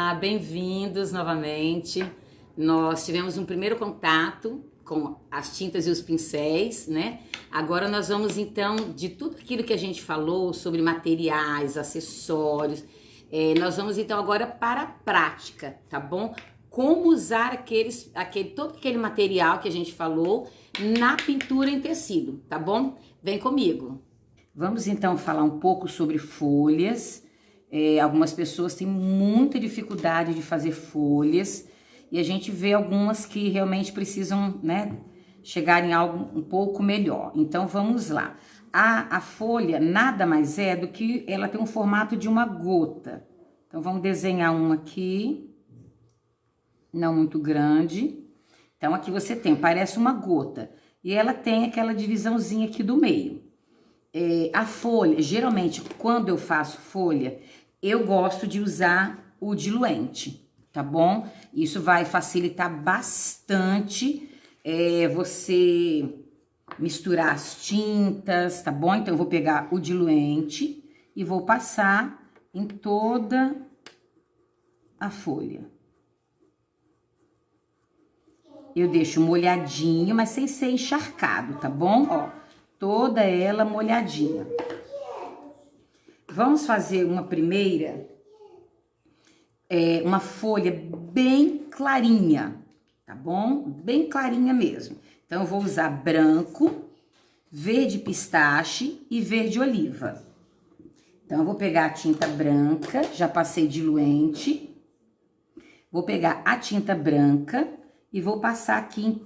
Olá, bem-vindos novamente. Nós tivemos um primeiro contato com as tintas e os pincéis, né? Agora nós vamos então, de tudo aquilo que a gente falou sobre materiais, acessórios, nós vamos então agora para a prática, tá bom? Como usar todo aquele material que a gente falou na pintura em tecido, tá bom? Vem comigo. Vamos então falar um pouco sobre folhas. Algumas pessoas têm muita dificuldade de fazer folhas e a gente vê algumas que realmente precisam, né, chegar em algo um pouco melhor. Então vamos lá. A folha nada mais é do que ela tem um formato de uma gota. Então vamos desenhar uma aqui, não muito grande. Então aqui você tem, parece uma gota e ela tem aquela divisãozinha aqui do meio. A folha, geralmente quando eu faço folha, eu gosto de usar o diluente, tá bom? Isso vai facilitar bastante você misturar as tintas, tá bom? Então eu vou pegar o diluente e vou passar em toda a folha. Eu deixo molhadinho, mas sem ser encharcado, tá bom? Ó, toda ela molhadinha. Vamos fazer uma primeira, uma folha bem clarinha, tá bom? Bem clarinha mesmo. Então, eu vou usar branco, verde pistache e verde oliva. Então, eu vou pegar a tinta branca, já passei diluente. Vou pegar a tinta branca e vou passar aqui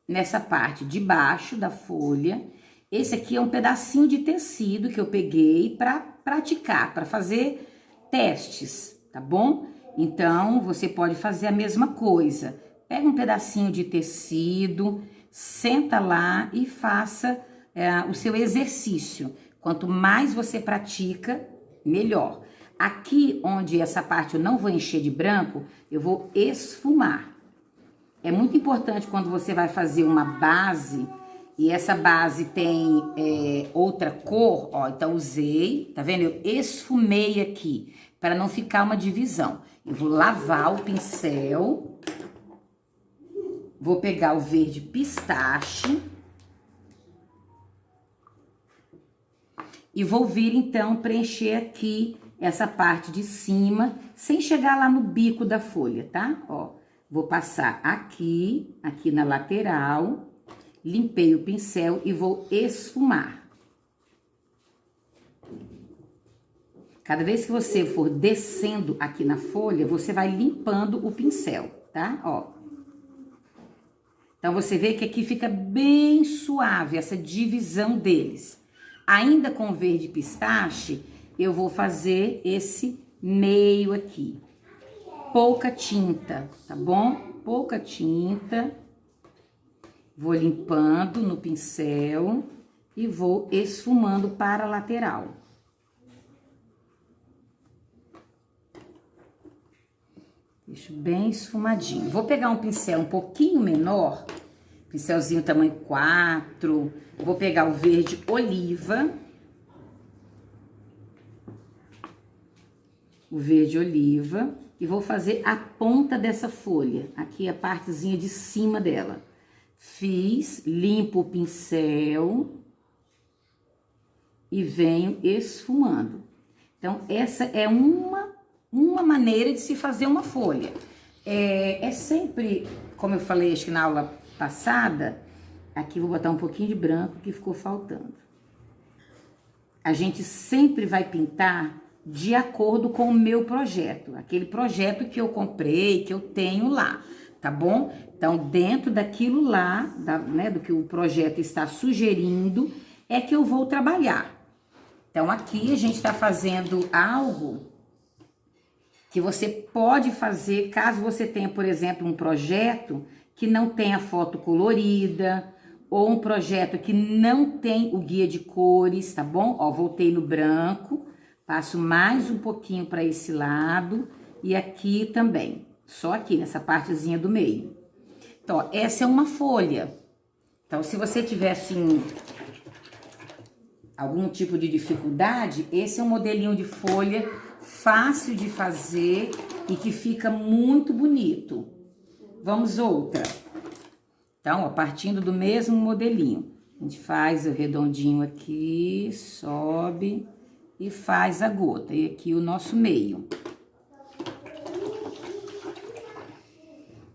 nessa parte de baixo da folha. Esse aqui é um pedacinho de tecido que eu peguei para praticar, para fazer testes, tá bom? Então, você pode fazer a mesma coisa. Pega um pedacinho de tecido, senta lá e faça o seu exercício. Quanto mais você pratica, melhor. Aqui, onde essa parte eu não vou encher de branco, eu vou esfumar. É muito importante quando você vai fazer uma base e essa base tem outra cor, ó, então usei, tá vendo? Eu esfumei aqui, para não ficar uma divisão. Eu vou lavar o pincel, vou pegar o verde pistache e vou vir então preencher aqui essa parte de cima, sem chegar lá no bico da folha, tá? Ó, vou passar aqui na lateral. Limpei o pincel e vou esfumar. Cada vez que você for descendo aqui na folha, você vai limpando o pincel, tá? Ó. Então, você vê que aqui fica bem suave essa divisão deles. Ainda com verde pistache, eu vou fazer esse meio aqui. Pouca tinta, tá bom? Pouca tinta. Vou limpando no pincel e vou esfumando para a lateral. Deixo bem esfumadinho. Vou pegar um pincel um pouquinho menor, pincelzinho tamanho 4. Vou pegar o verde oliva. O verde oliva. E vou fazer a ponta dessa folha. Aqui a partezinha de cima dela. Fiz, limpo o pincel e venho esfumando. Então, essa é uma maneira de se fazer uma folha. É sempre, como eu falei, acho que na aula passada, aqui vou botar um pouquinho de branco que ficou faltando. A gente sempre vai pintar de acordo com o meu projeto, aquele projeto que eu comprei, que eu tenho lá. Tá bom? Então, dentro daquilo lá, do que o projeto está sugerindo, é que eu vou trabalhar. Então, aqui a gente tá fazendo algo que você pode fazer, caso você tenha, por exemplo, um projeto que não tenha foto colorida, ou um projeto que não tem o guia de cores, tá bom? Ó, voltei no branco, passo mais um pouquinho para esse lado, e aqui também. Só aqui, nessa partezinha do meio. Então, ó, essa é uma folha. Então, se você tiver, assim, algum tipo de dificuldade, esse é um modelinho de folha fácil de fazer e que fica muito bonito. Vamos outra. Então, ó, partindo do mesmo modelinho, a gente faz o redondinho aqui, sobe e faz a gota. E aqui o nosso meio.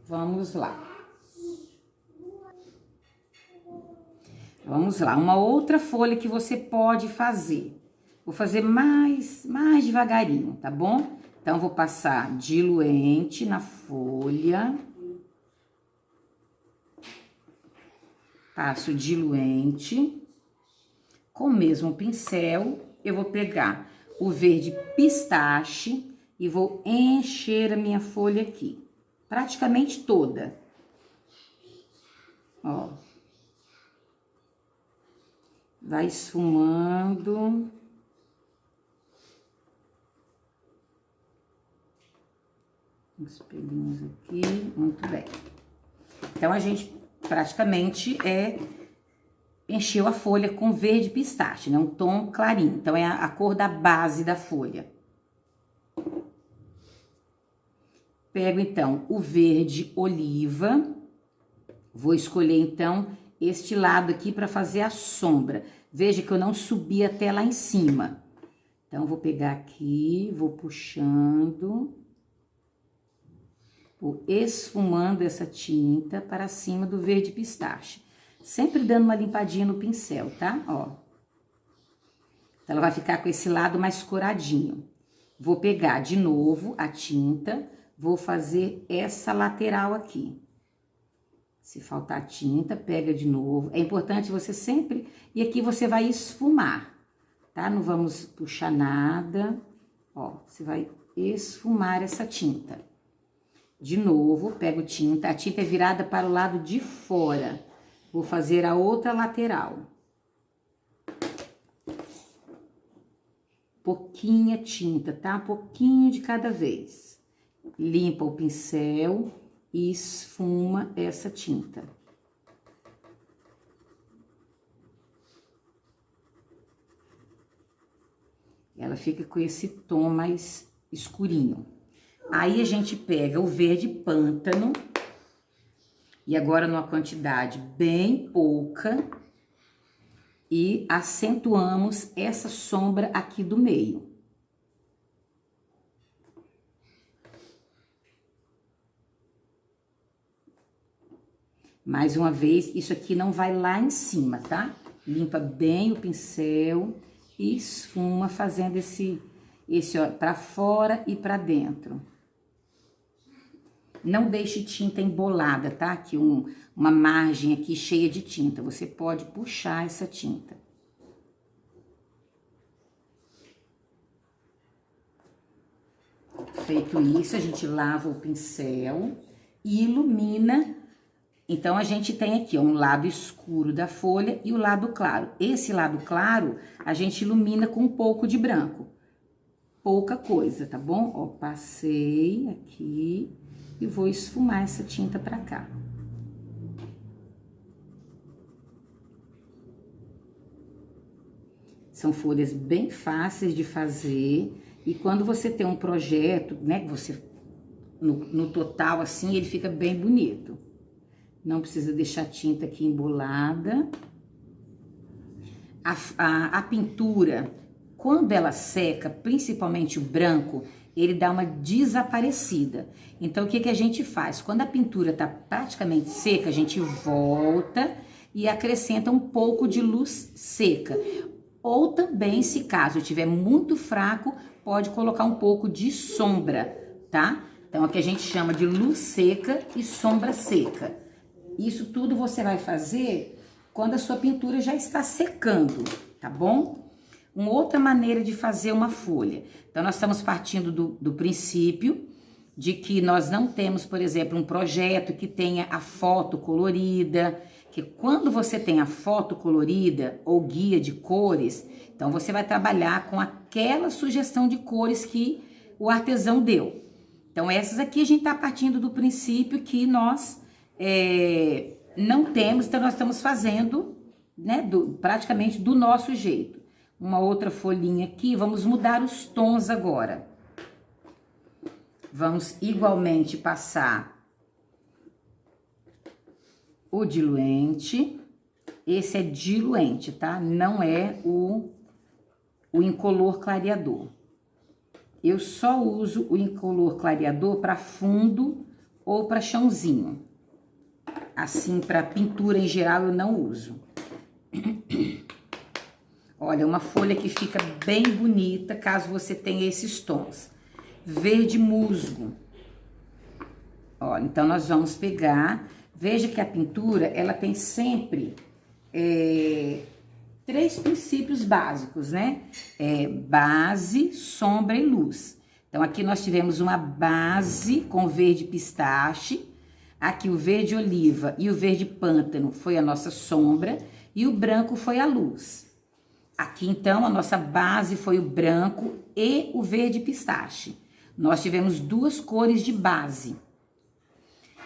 Vamos lá. Vamos lá, uma outra folha que você pode fazer. Vou fazer mais devagarinho, tá bom? Então, vou passar diluente na folha. Passo diluente. Com o mesmo pincel, eu vou pegar o verde pistache e vou encher a minha folha aqui. Praticamente toda. Ó. Vai esfumando. Uns pelinhos aqui, muito bem. Então, a gente praticamente encheu a folha com verde pistache, né? Um tom clarinho. Então, é a cor da base da folha. Pego, então, o verde oliva. Vou escolher, então, este lado aqui para fazer a sombra. Veja que eu não subi até lá em cima. Então, vou pegar aqui, vou puxando, vou esfumando essa tinta para cima do verde pistache. Sempre dando uma limpadinha no pincel, tá? Ó. Então, ela vai ficar com esse lado mais coradinho. Vou pegar de novo a tinta, vou fazer essa lateral aqui. Se faltar tinta, pega de novo. É importante você sempre... E aqui você vai esfumar, tá? Não vamos puxar nada. Ó, você vai esfumar essa tinta. De novo, pego tinta. A tinta é virada para o lado de fora. Vou fazer a outra lateral. Pouquinha tinta, tá? Pouquinho de cada vez. Limpa o pincel e esfuma essa tinta. Ela fica com esse tom mais escurinho. Aí, a gente pega o verde pântano. E agora, numa quantidade bem pouca. E acentuamos essa sombra aqui do meio. Mais uma vez, isso aqui não vai lá em cima, tá? Limpa bem o pincel e esfuma fazendo esse ó, pra fora e pra dentro. Não deixe tinta embolada, tá? Aqui uma margem aqui cheia de tinta. Você pode puxar essa tinta. Feito isso, a gente lava o pincel e ilumina. Então, a gente tem aqui ó, um lado escuro da folha e o lado claro. Esse lado claro, a gente ilumina com um pouco de branco. Pouca coisa, tá bom? Ó, passei aqui e vou esfumar essa tinta pra cá. São folhas bem fáceis de fazer. E quando você tem um projeto, né, você no total assim, ele fica bem bonito. Não precisa deixar a tinta aqui embolada. A pintura, quando ela seca, principalmente o branco, ele dá uma desaparecida. Então, o que a gente faz? Quando a pintura tá praticamente seca, a gente volta e acrescenta um pouco de luz seca. Ou também, se caso estiver muito fraco, pode colocar um pouco de sombra, tá? Então, é o que a gente chama de luz seca e sombra seca. Isso tudo você vai fazer quando a sua pintura já está secando, tá bom? Uma outra maneira de fazer uma folha. Então, nós estamos partindo do princípio de que nós não temos, por exemplo, um projeto que tenha a foto colorida, que quando você tem a foto colorida ou guia de cores, então você vai trabalhar com aquela sugestão de cores que o artesão deu. Então, essas aqui a gente está partindo do princípio que nós não temos, então nós estamos fazendo, né, praticamente do nosso jeito. uma outra folhinha aqui. Vamos mudar os tons agora. Vamos igualmente passar o diluente. Esse é diluente, tá? Não é o incolor clareador. Eu só uso o incolor clareador para fundo ou para chãozinho. Assim, para pintura em geral, eu não uso. Olha, uma folha que fica bem bonita, caso você tenha esses tons. Verde musgo. Olha, então nós vamos pegar... Veja que a pintura, ela tem sempre 3 princípios básicos, né? Base, sombra e luz. Então, aqui nós tivemos uma base com verde pistache. Aqui o verde oliva e o verde pântano foi a nossa sombra. E o branco foi a luz. Aqui, então, a nossa base foi o branco e o verde pistache. Nós tivemos 2 cores de base.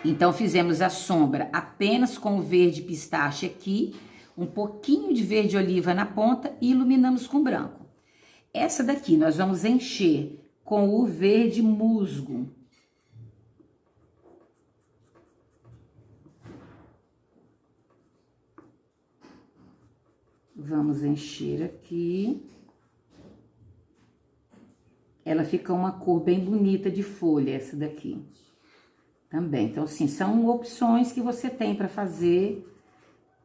Então, fizemos a sombra apenas com o verde pistache aqui, um pouquinho de verde oliva na ponta e iluminamos com branco. Essa daqui nós vamos encher com o verde musgo. Vamos encher aqui. Ela fica uma cor bem bonita de folha, essa daqui. Também, então assim, são opções que você tem para fazer,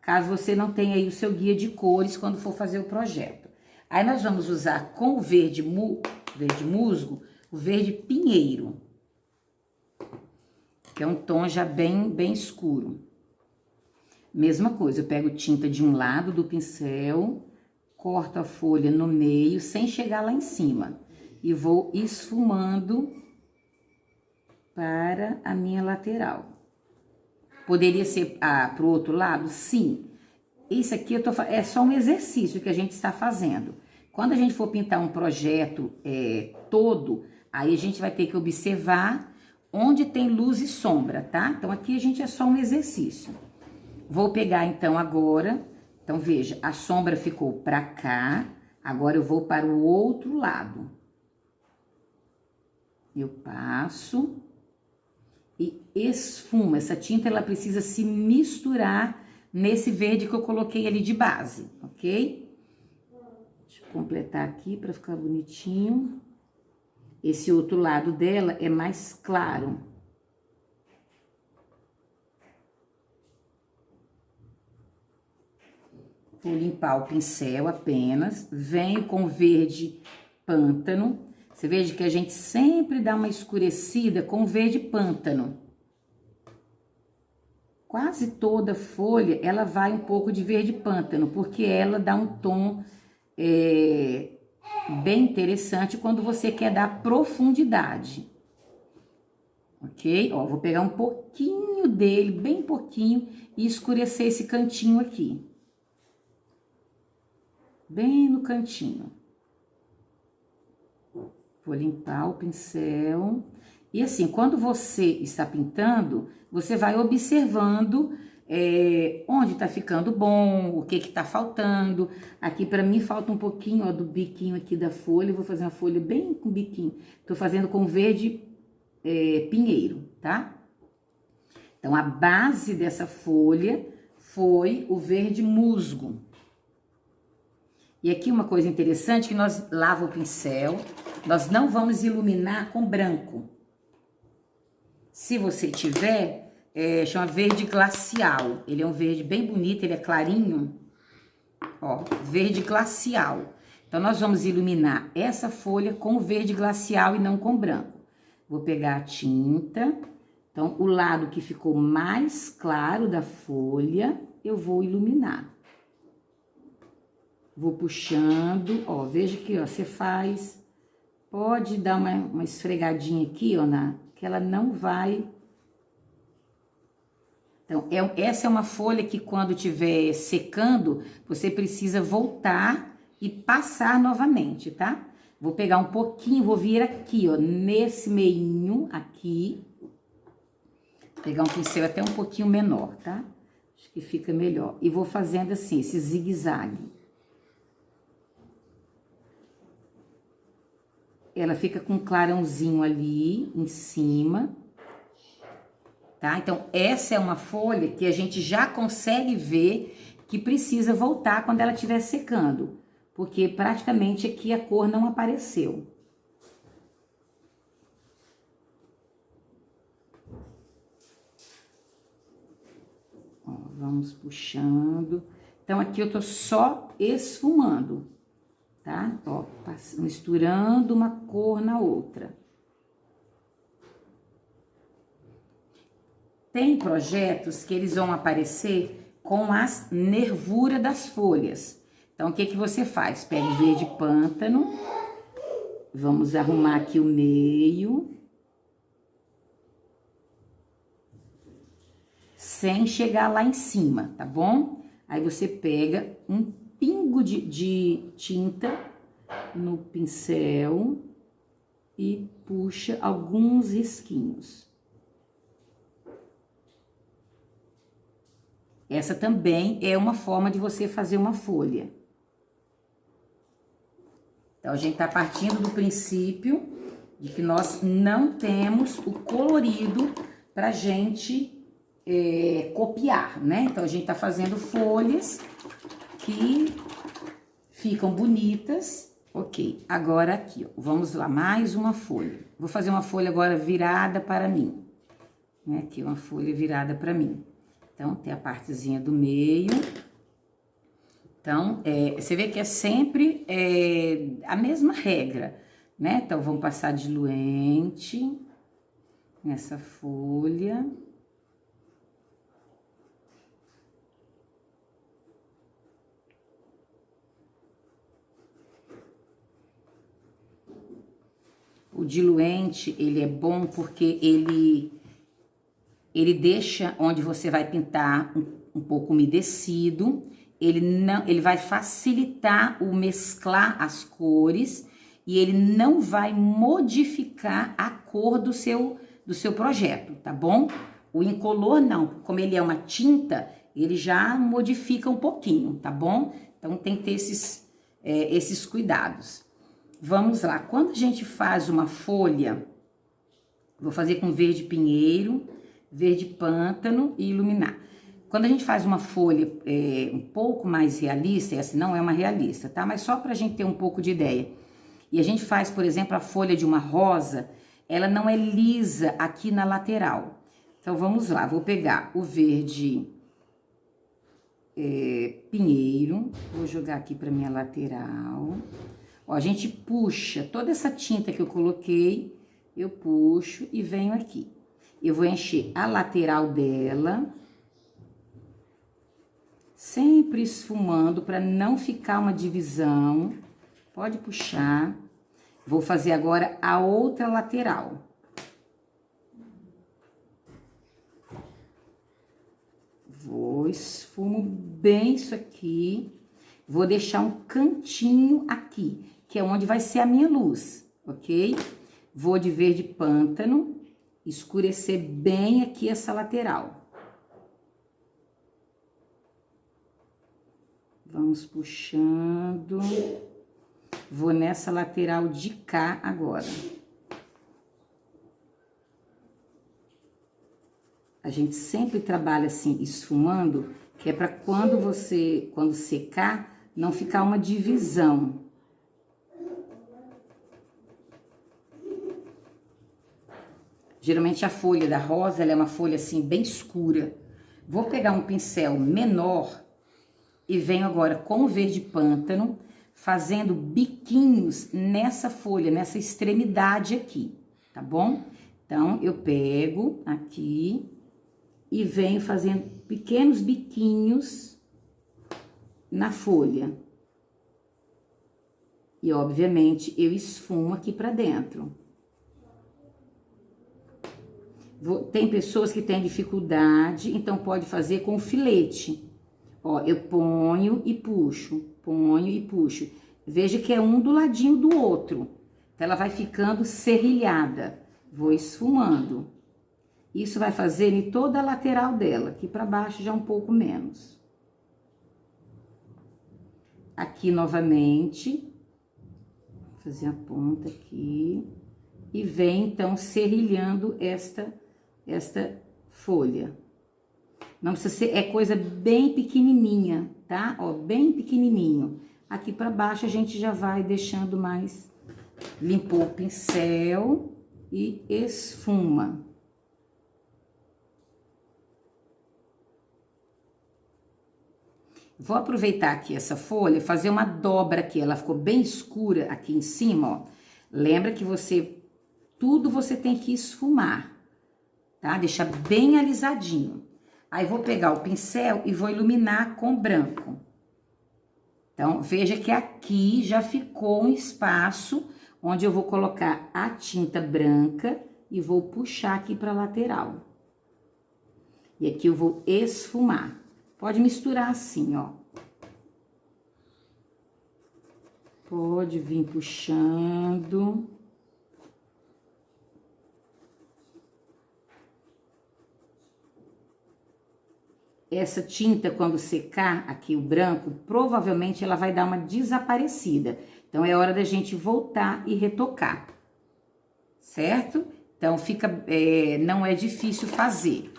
caso você não tenha aí o seu guia de cores quando for fazer o projeto. Aí nós vamos usar com o verde musgo, o verde pinheiro, que é um tom já bem escuro. Mesma coisa, eu pego tinta de um lado do pincel, corto a folha no meio, sem chegar lá em cima, e vou esfumando para a minha lateral. Poderia ser para o outro lado? Sim. Isso aqui é só um exercício que a gente está fazendo. Quando a gente for pintar um projeto todo, aí a gente vai ter que observar onde tem luz e sombra, tá? Então, aqui a gente é só um exercício. Vou pegar, então, agora... Então, veja, a sombra ficou para cá, agora eu vou para o outro lado. Eu passo... e esfuma. Essa tinta, ela precisa se misturar nesse verde que eu coloquei ali de base, ok? Deixa eu completar aqui para ficar bonitinho. Esse outro lado dela é mais claro. Vou limpar o pincel apenas. Venho com verde pântano. Você veja que a gente sempre dá uma escurecida com verde pântano. Quase toda folha, ela vai um pouco de verde pântano, porque ela dá um tom bem interessante quando você quer dar profundidade. Ok? Ó, vou pegar um pouquinho dele, bem pouquinho, e escurecer esse cantinho aqui. Bem no cantinho. Vou limpar o pincel. E assim, quando você está pintando, você vai observando onde tá ficando bom, o que tá faltando. Aqui pra mim falta um pouquinho, ó, do biquinho aqui da folha. Eu vou fazer uma folha bem com biquinho. Tô fazendo com verde pinheiro, tá? Então, a base dessa folha foi o verde musgo. E aqui uma coisa interessante, que nós lava o pincel, nós não vamos iluminar com branco. Se você tiver, chama verde glacial. Ele é um verde bem bonito, ele é clarinho. Ó, verde glacial. Então, nós vamos iluminar essa folha com verde glacial e não com branco. Vou pegar a tinta. Então, o lado que ficou mais claro da folha, eu vou iluminar. Vou puxando, ó, veja que, ó, você faz, pode dar uma esfregadinha aqui, ó, que ela não vai... Então, essa é uma folha que quando estiver secando, você precisa voltar e passar novamente, tá? Vou pegar um pouquinho, vou vir aqui, ó, nesse meinho aqui, pegar um pincel até um pouquinho menor, tá? Acho que fica melhor. E vou fazendo assim, esse zigue-zague. ela fica com um clarãozinho ali em cima, tá? Então, essa é uma folha que a gente já consegue ver que precisa voltar quando ela estiver secando, porque praticamente aqui a cor não apareceu. Ó, vamos puxando. Então, aqui eu tô só esfumando, tá? Ó, misturando uma cor na outra. Tem projetos que eles vão aparecer com as nervuras das folhas. Então, o que que você faz? Pega o verde pântano, vamos arrumar aqui o meio, sem chegar lá em cima, tá bom? Aí você pega um pingo de tinta no pincel e puxa alguns risquinhos. Essa também é uma forma de você fazer uma folha. Então, a gente tá partindo do princípio de que nós não temos o colorido pra gente copiar, né? Então, a gente tá fazendo folhas que ficam bonitas. Ok, agora aqui, ó, vamos lá, mais uma folha. Vou fazer uma folha agora virada para mim. Né? Aqui, uma folha virada para mim. Então, tem a partezinha do meio. Então, você vê que é sempre a mesma regra, né? Então, vamos passar diluente nessa folha. O diluente, ele é bom porque ele deixa onde você vai pintar um pouco umedecido, ele vai facilitar o mesclar as cores e ele não vai modificar a cor do seu projeto, tá bom? O incolor não, como ele é uma tinta, ele já modifica um pouquinho, tá bom? Então tem que ter esses cuidados. Vamos lá, quando a gente faz uma folha, vou fazer com verde pinheiro, verde pântano e iluminar. Quando a gente faz uma folha um pouco mais realista, essa não é uma realista, tá? Mas só pra gente ter um pouco de ideia. E a gente faz, por exemplo, a folha de uma rosa, ela não é lisa aqui na lateral. Então, vamos lá, vou pegar o verde pinheiro, vou jogar aqui pra minha lateral. Ó, a gente puxa toda essa tinta que eu coloquei, eu puxo e venho aqui. Eu vou encher a lateral dela, sempre esfumando para não ficar uma divisão. Pode puxar. Vou fazer agora a outra lateral. Vou esfumo bem isso aqui. Vou deixar um cantinho aqui, que é onde vai ser a minha luz, ok? Vou de verde pântano, escurecer bem aqui essa lateral. Vamos puxando. Vou nessa lateral de cá agora. A gente sempre trabalha assim, esfumando, que é para quando secar, não ficar uma divisão. Geralmente a folha da rosa, ela é uma folha assim, bem escura. Vou pegar um pincel menor e venho agora com o verde pântano, fazendo biquinhos nessa folha, nessa extremidade aqui, tá bom? Então, eu pego aqui e venho fazendo pequenos biquinhos na folha. E, obviamente, eu esfumo aqui pra dentro. Tem pessoas que têm dificuldade, então pode fazer com filete. Ó, eu ponho e puxo, ponho e puxo. Veja que é um do ladinho do outro. Então, ela vai ficando serrilhada. Vou esfumando. Isso vai fazer em toda a lateral dela, aqui pra baixo já um pouco menos. Aqui novamente. Vou fazer a ponta aqui. E vem, então, serrilhando esta folha. Não precisa ser, é coisa bem pequenininha, tá? Ó, bem pequenininho. Aqui pra baixo a gente já vai deixando mais. Limpou o pincel e esfuma. Vou aproveitar aqui essa folha, fazer uma dobra aqui. Ela ficou bem escura aqui em cima, ó. Lembra que tudo você tem que esfumar, tá? Deixar bem alisadinho. Aí, vou pegar o pincel e vou iluminar com branco. Então, veja que aqui já ficou um espaço onde eu vou colocar a tinta branca e vou puxar aqui pra lateral. E aqui eu vou esfumar. Pode misturar assim, ó. Pode vir puxando. Essa tinta, quando secar aqui o branco, provavelmente ela vai dar uma desaparecida. Então, é hora da gente voltar e retocar, certo? Então, não é difícil fazer,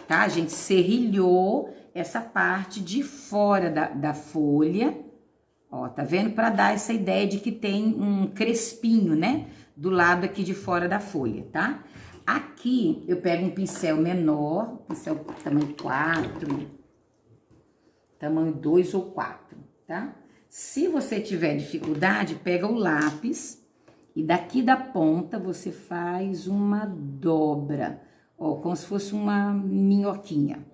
tá? A gente serrilhou essa parte de fora da folha, ó, tá vendo? Pra dar essa ideia de que tem um crespinho, né? Do lado aqui de fora da folha, tá? Aqui, eu pego um pincel menor, pincel tamanho 4, tamanho 2 ou 4, tá? Se você tiver dificuldade, pega o lápis e daqui da ponta você faz uma dobra, ó, como se fosse uma minhoquinha.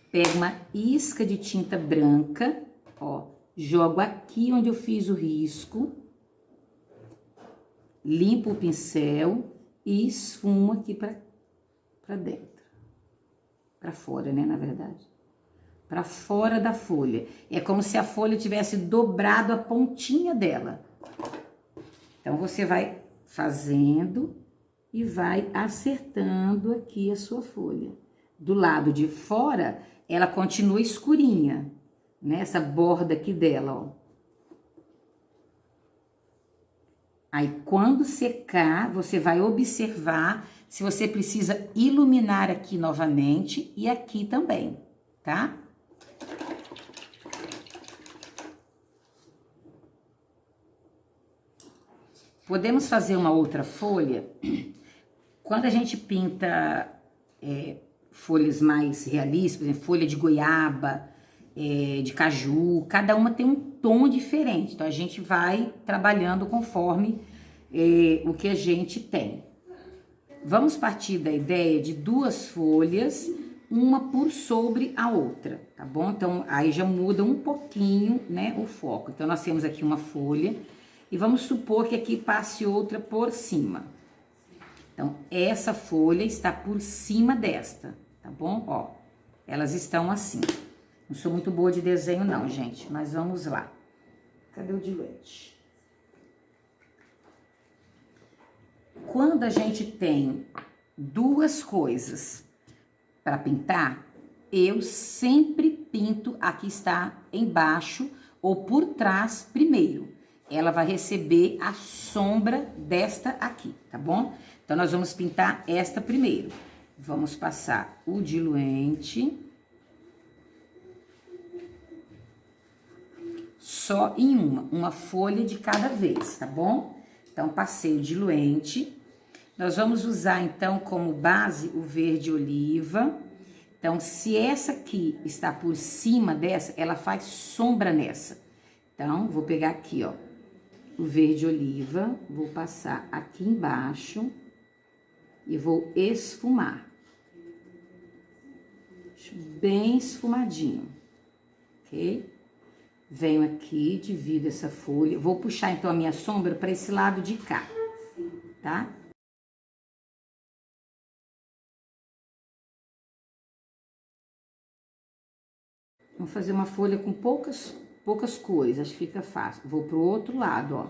Pega uma isca de tinta branca, ó, jogo aqui onde eu fiz o risco, limpo o pincel e esfumo aqui pra dentro. Pra fora, né, na verdade. Pra fora da folha. É como se a folha tivesse dobrado a pontinha dela. Então, você vai fazendo e vai acertando aqui a sua folha. Do lado de fora, ela continua escurinha, né? Essa borda aqui dela, ó. Aí, quando secar, você vai observar se você precisa iluminar aqui novamente e aqui também, tá? Podemos fazer uma outra folha. Quando a gente pinta folhas mais realistas, por exemplo, folha de goiaba, de caju, cada uma tem um tom diferente. Então, a gente vai trabalhando conforme o que a gente tem. Vamos partir da ideia de 2 folhas, uma por sobre a outra, tá bom? Então, aí já muda um pouquinho, né, o foco. Então, nós temos aqui uma folha e vamos supor que aqui passe outra por cima. Então, essa folha está por cima desta, tá bom? Ó, elas estão assim. Não sou muito boa de desenho não, gente, mas vamos lá. Cadê o diluente? Quando a gente tem 2 coisas para pintar, eu sempre pinto a que está embaixo ou por trás primeiro. Ela vai receber a sombra desta aqui, tá bom? Então, nós vamos pintar esta primeiro. Vamos passar o diluente. Só em uma folha de cada vez, tá bom? Então, passei o diluente. Nós vamos usar, então, como base o verde oliva. Então, se essa aqui está por cima dessa, ela faz sombra nessa. Então, vou pegar aqui, ó, o verde oliva, vou passar aqui embaixo e vou esfumar. Deixa bem esfumadinho, ok? Venho aqui, divido essa folha. Vou puxar, então, a minha sombra para esse lado de cá, tá? Vamos fazer uma folha com poucas cores, acho que fica fácil. Vou pro outro lado, ó.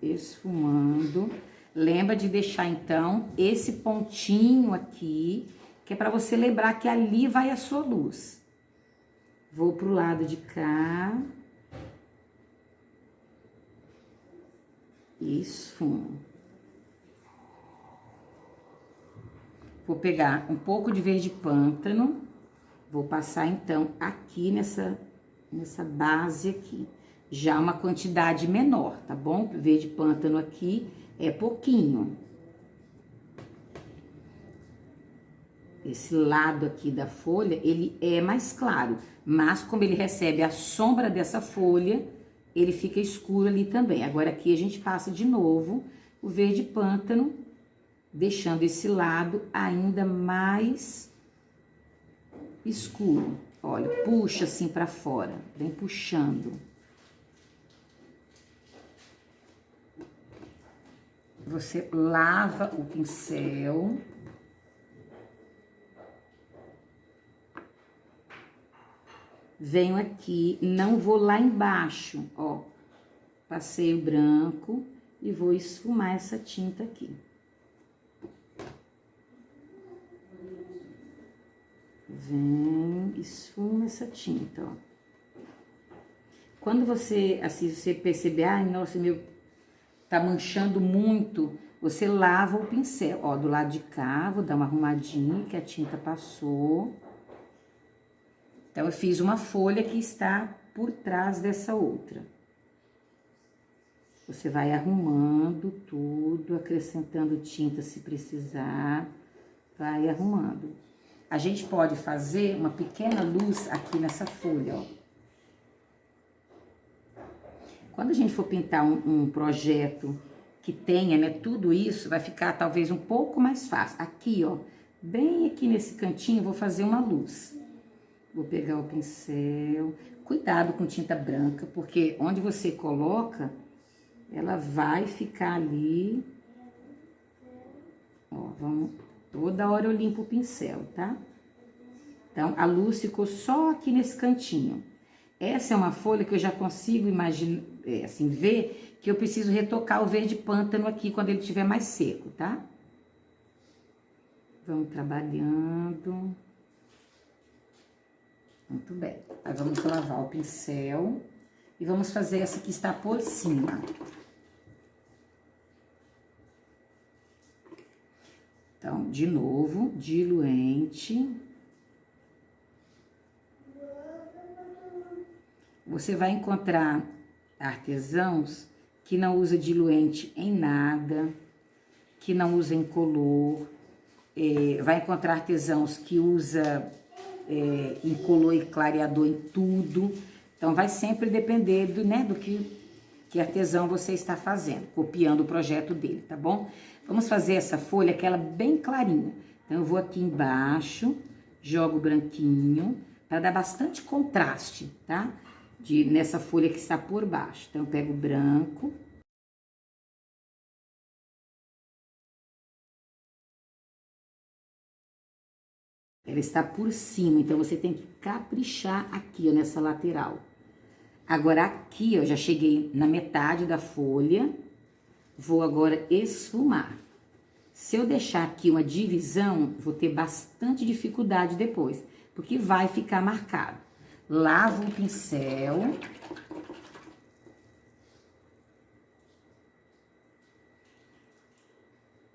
Esfumando. Lembra de deixar, então, esse pontinho aqui, que é para você lembrar que ali vai a sua luz. Vou pro lado de cá. E esfumo. Vou pegar um pouco de verde pântano. Vou passar, então, aqui nessa base aqui. Já uma quantidade menor, tá bom? Verde pântano aqui é pouquinho. Esse lado aqui da folha, ele é mais claro, mas como ele recebe a sombra dessa folha, ele fica escuro ali também. Agora aqui a gente passa de novo o verde pântano, deixando esse lado ainda mais escuro. Olha, puxa assim pra fora, vem puxando. Você lava o pincel. Venho aqui, não vou lá embaixo, ó. Passei o branco e vou esfumar essa tinta aqui. Vem, esfuma essa tinta, ó. Quando você, assim, você perceber, ai, nossa, meu, tá manchando muito, você lava o pincel, ó, do lado de cá, vou dar uma arrumadinha, que a tinta passou. Então, eu fiz uma folha que está por trás dessa outra. Você vai arrumando tudo, acrescentando tinta se precisar, vai arrumando. A gente pode fazer uma pequena luz aqui nessa folha, ó. Quando a gente for pintar um projeto que tenha, né, tudo isso, vai ficar talvez um pouco mais fácil. Aqui, ó, bem aqui nesse cantinho, vou fazer uma luz. Vou pegar o pincel, cuidado com tinta branca, porque onde você coloca, ela vai ficar ali. Ó, vamos, toda hora eu limpo o pincel, tá? Então, a luz ficou só aqui nesse cantinho. Essa é uma folha que eu já consigo imaginar, assim, ver que eu preciso retocar o verde pântano aqui quando ele estiver mais seco, tá? Vamos trabalhando. Muito bem. Aí vamos lavar o pincel e vamos fazer essa que está por cima. Então, de novo, diluente. Você vai encontrar artesãos que não usa diluente em nada, que não usa incolor. Vai encontrar artesãos que usa incolor e clareador em tudo. Então, vai sempre depender do que artesão você está fazendo, copiando o projeto dele, tá bom? Vamos fazer essa folha, aquela bem clarinha. Então, eu vou aqui embaixo, jogo branquinho, para dar bastante contraste, tá? Nessa folha que está por baixo. Então, eu pego o branco. Ela está por cima, então você tem que caprichar aqui, ó, nessa lateral. Agora, aqui, ó, já cheguei na metade da folha. Vou agora esfumar. Se eu deixar aqui uma divisão, vou ter bastante dificuldade depois, porque vai ficar marcado. Lavo o pincel.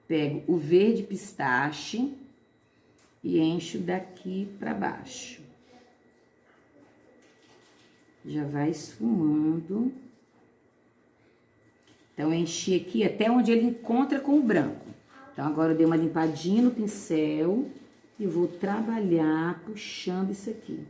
Pego o verde pistache e encho daqui para baixo. Já vai esfumando. Então, eu enchi aqui até onde ele encontra com o branco. Então, agora eu dei uma limpadinha no pincel e vou trabalhar puxando isso aqui.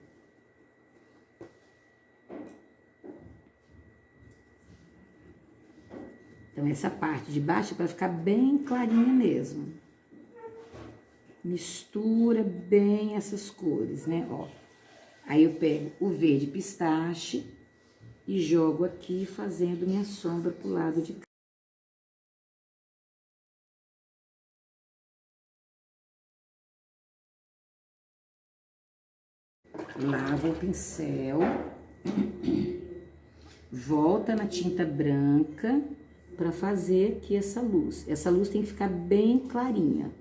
Então, essa parte de baixo é para ficar bem clarinha mesmo. Mistura bem essas cores, né? Ó. Aí eu pego o verde pistache e jogo aqui, fazendo minha sombra pro lado de cá. Lava o pincel, volta na tinta branca para fazer aqui essa luz. Essa luz tem que ficar bem clarinha.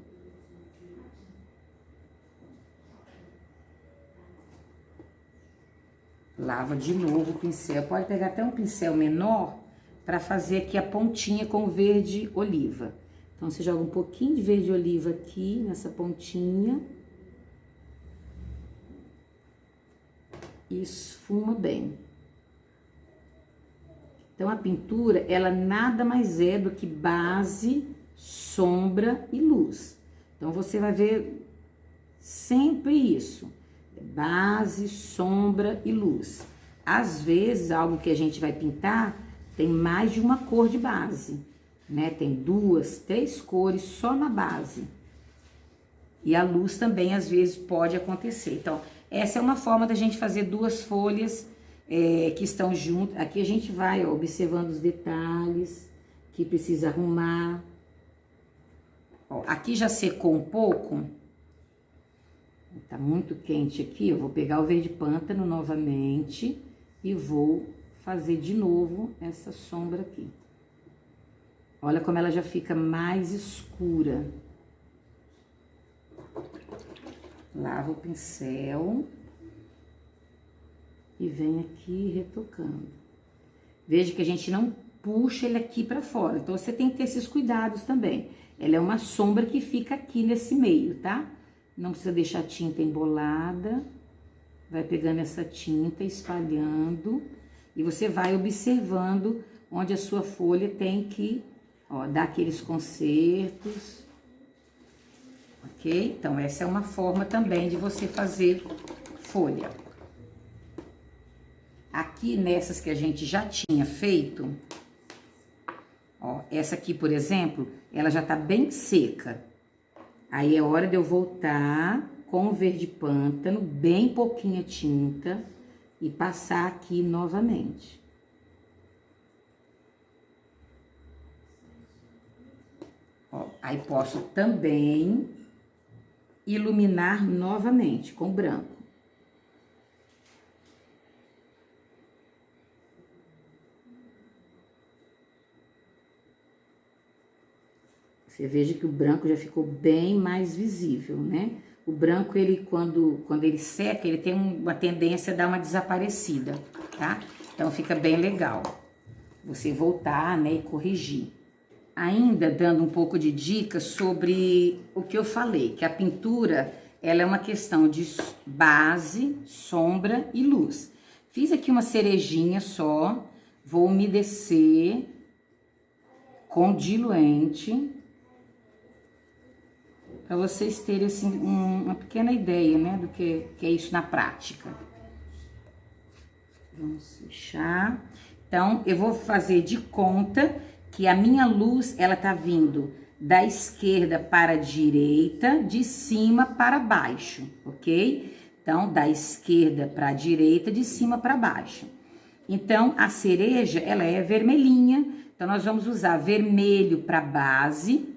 Lava de novo o pincel. Pode pegar até um pincel menor para fazer aqui a pontinha com verde oliva. Então, você joga um pouquinho de verde oliva aqui nessa pontinha. E esfuma bem. Então, a pintura, ela nada mais é do que base, sombra e luz. Então, você vai ver sempre isso. Base, sombra e luz. Às vezes, algo que a gente vai pintar tem mais de uma cor de base, né? Tem 2, 3 cores só na base. E a luz também, às vezes, pode acontecer. Então, essa é uma forma da gente fazer 2 folhas que estão juntas. Aqui a gente vai, ó, observando os detalhes que precisa arrumar. Ó, aqui já secou um pouco. Tá muito quente aqui, eu vou pegar o verde pântano novamente e vou fazer de novo essa sombra aqui. Olha como ela já fica mais escura. Lava o pincel e vem aqui retocando. Veja que a gente não puxa ele aqui pra fora, então você tem que ter esses cuidados também. Ela é uma sombra que fica aqui nesse meio, tá? Não precisa deixar a tinta embolada. Vai pegando essa tinta, espalhando. E você vai observando onde a sua folha tem que, ó, dar aqueles consertos. Ok? Então, essa é uma forma também de você fazer folha. Aqui, nessas que a gente já tinha feito, ó, essa aqui, por exemplo, ela já tá bem seca. Aí é hora de eu voltar com o verde pântano, bem pouquinha tinta, e passar aqui novamente. Ó, aí posso também iluminar novamente com branco. Você veja que o branco já ficou bem mais visível, né? O branco, ele quando ele seca, ele tem uma tendência a dar uma desaparecida, tá? Então, fica bem legal você voltar, né, e corrigir. Ainda dando um pouco de dica sobre o que eu falei, que a pintura, ela é uma questão de base, sombra e luz. Fiz aqui uma cerejinha só, vou umedecer com diluente, para vocês terem assim, uma pequena ideia, né, do que é isso na prática. Vamos fechar. Então, eu vou fazer de conta que a minha luz, ela tá vindo da esquerda para a direita, de cima para baixo, ok? Então, da esquerda para a direita, de cima para baixo. Então, a cereja, ela é vermelhinha, então nós vamos usar vermelho para base,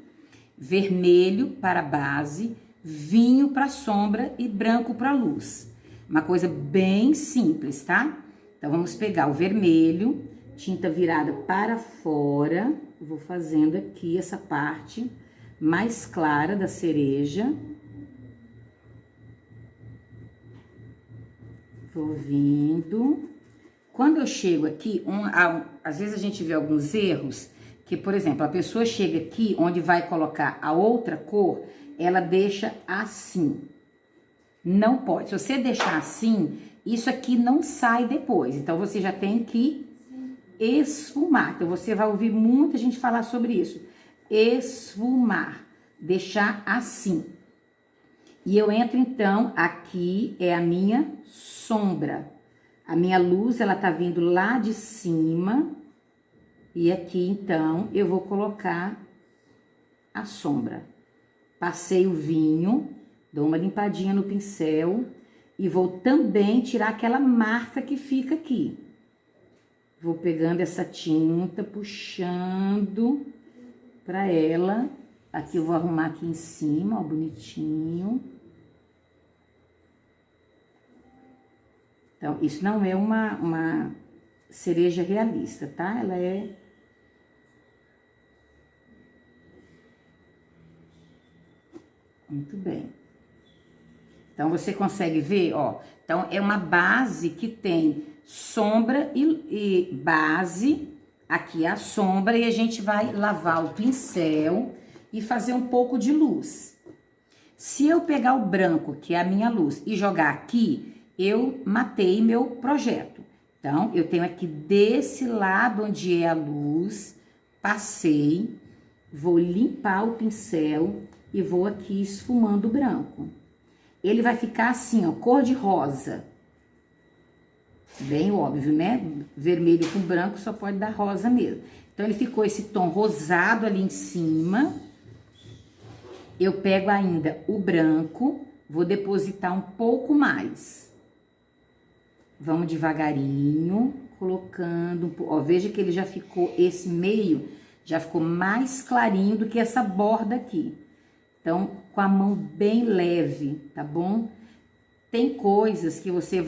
vermelho para base, vinho para sombra e branco para luz. Uma coisa bem simples, tá? Então, vamos pegar o vermelho, tinta virada para fora, vou fazendo aqui essa parte mais clara da cereja. Vou vindo. Quando eu chego aqui, às vezes a gente vê alguns erros, que, por exemplo, a pessoa chega aqui, onde vai colocar a outra cor, ela deixa assim. Não pode. Se você deixar assim, isso aqui não sai depois. Então, você já tem que esfumar. Então, você vai ouvir muita gente falar sobre isso. Esfumar. Deixar assim. E eu entro, então, aqui é a minha sombra. A minha luz, ela tá vindo lá de cima. E aqui, então, eu vou colocar a sombra. Passei o vinho, dou uma limpadinha no pincel e vou também tirar aquela marca que fica aqui. Vou pegando essa tinta, puxando pra ela. Aqui eu vou arrumar aqui em cima, ó, bonitinho. Então, isso não é uma cereja realista, tá? Ela é... Muito bem. Então, você consegue ver, ó. Então, é uma base que tem sombra e base. Aqui é a sombra e a gente vai lavar o pincel e fazer um pouco de luz. Se eu pegar o branco, que é a minha luz, e jogar aqui, eu matei meu projeto. Então, eu tenho aqui desse lado onde é a luz, passei, vou limpar o pincel e vou aqui esfumando o branco. Ele vai ficar assim, ó, cor de rosa. Bem óbvio, né? Vermelho com branco só pode dar rosa mesmo. Então, ele ficou esse tom rosado ali em cima. Eu pego ainda o branco, vou depositar um pouco mais. Vamos devagarinho, colocando, ó, veja que ele já ficou, esse meio já ficou mais clarinho do que essa borda aqui. Então, com a mão bem leve, tá bom? Tem coisas que você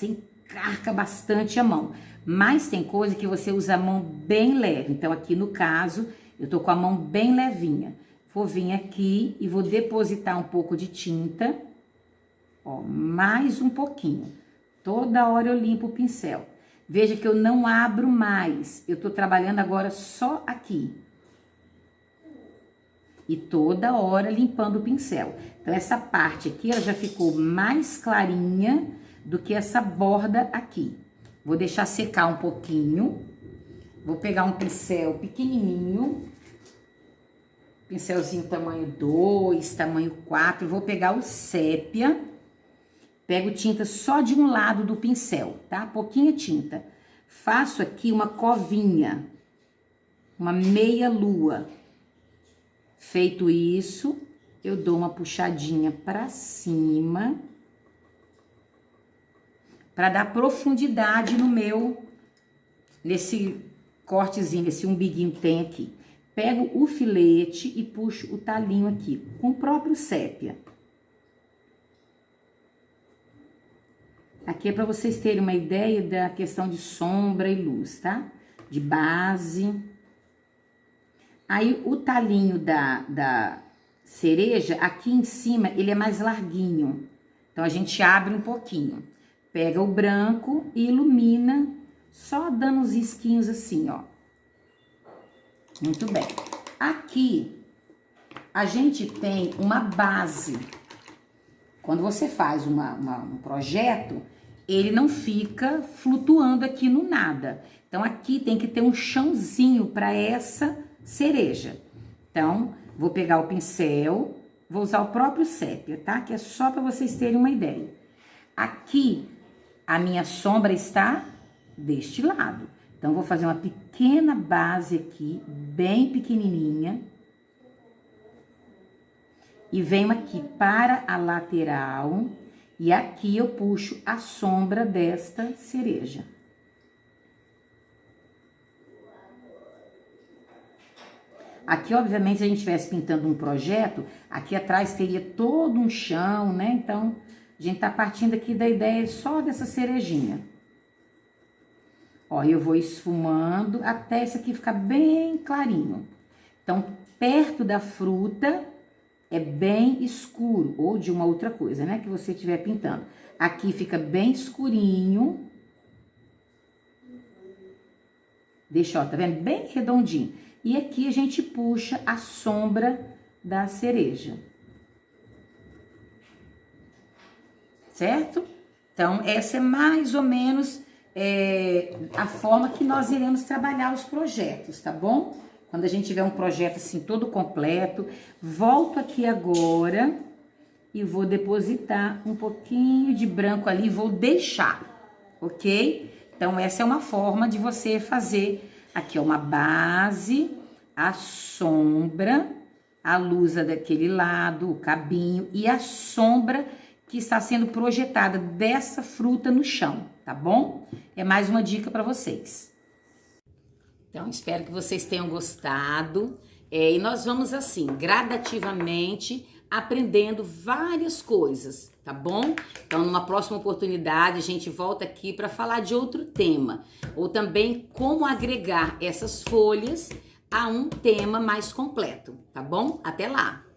encarca bastante a mão, mas tem coisa que você usa a mão bem leve. Então, aqui no caso, eu tô com a mão bem levinha. Vou vir aqui e vou depositar um pouco de tinta, ó, mais um pouquinho. Toda hora eu limpo o pincel. Veja que eu não abro mais, eu tô trabalhando agora só aqui. E toda hora limpando o pincel. Então, essa parte aqui, ela já ficou mais clarinha do que essa borda aqui. Vou deixar secar um pouquinho. Vou pegar um pincel pequenininho. Pincelzinho tamanho 2, tamanho 4. Vou pegar o sépia. Pego tinta só de um lado do pincel, tá? Pouquinha tinta. Faço aqui uma covinha. Uma meia lua. Feito isso, eu dou uma puxadinha pra cima. Pra dar profundidade no nesse cortezinho, nesse umbiguinho que tem aqui. Pego o filete e puxo o talinho aqui, com o próprio sépia. Aqui é para vocês terem uma ideia da questão de sombra e luz, tá? De base. Aí, o talinho da cereja, aqui em cima, ele é mais larguinho. Então, a gente abre um pouquinho. Pega o branco e ilumina, só dando uns risquinhos assim, ó. Muito bem. Aqui, a gente tem uma base. Quando você faz um projeto, ele não fica flutuando aqui no nada. Então, aqui tem que ter um chãozinho para essa cereja. Então, vou pegar o pincel, vou usar o próprio sépia, tá? Que é só para vocês terem uma ideia. Aqui, a minha sombra está deste lado. Então, vou fazer uma pequena base aqui, bem pequenininha. E venho aqui para a lateral. E aqui eu puxo a sombra desta cereja. Aqui, obviamente, se a gente estivesse pintando um projeto, aqui atrás teria todo um chão, né? Então, a gente tá partindo aqui da ideia só dessa cerejinha. Ó, eu vou esfumando até esse aqui ficar bem clarinho. Então, perto da fruta é bem escuro, ou de uma outra coisa, né? Que você estiver pintando. Aqui fica bem escurinho. Deixa, ó, tá vendo? Bem redondinho. E aqui a gente puxa a sombra da cereja. Certo? Então, essa é mais ou menos a forma que nós iremos trabalhar os projetos, tá bom? Quando a gente tiver um projeto assim todo completo, volto aqui agora e vou depositar um pouquinho de branco ali, vou deixar, ok? Então, essa é uma forma de você fazer aqui, ó, uma base, a sombra, a luz daquele lado, o cabinho e a sombra que está sendo projetada dessa fruta no chão, tá bom? É mais uma dica para vocês. Então, espero que vocês tenham gostado. E nós vamos assim, gradativamente, aprendendo várias coisas, tá bom? Então, numa próxima oportunidade, a gente volta aqui para falar de outro tema. Ou também como agregar essas folhas a um tema mais completo, tá bom? Até lá!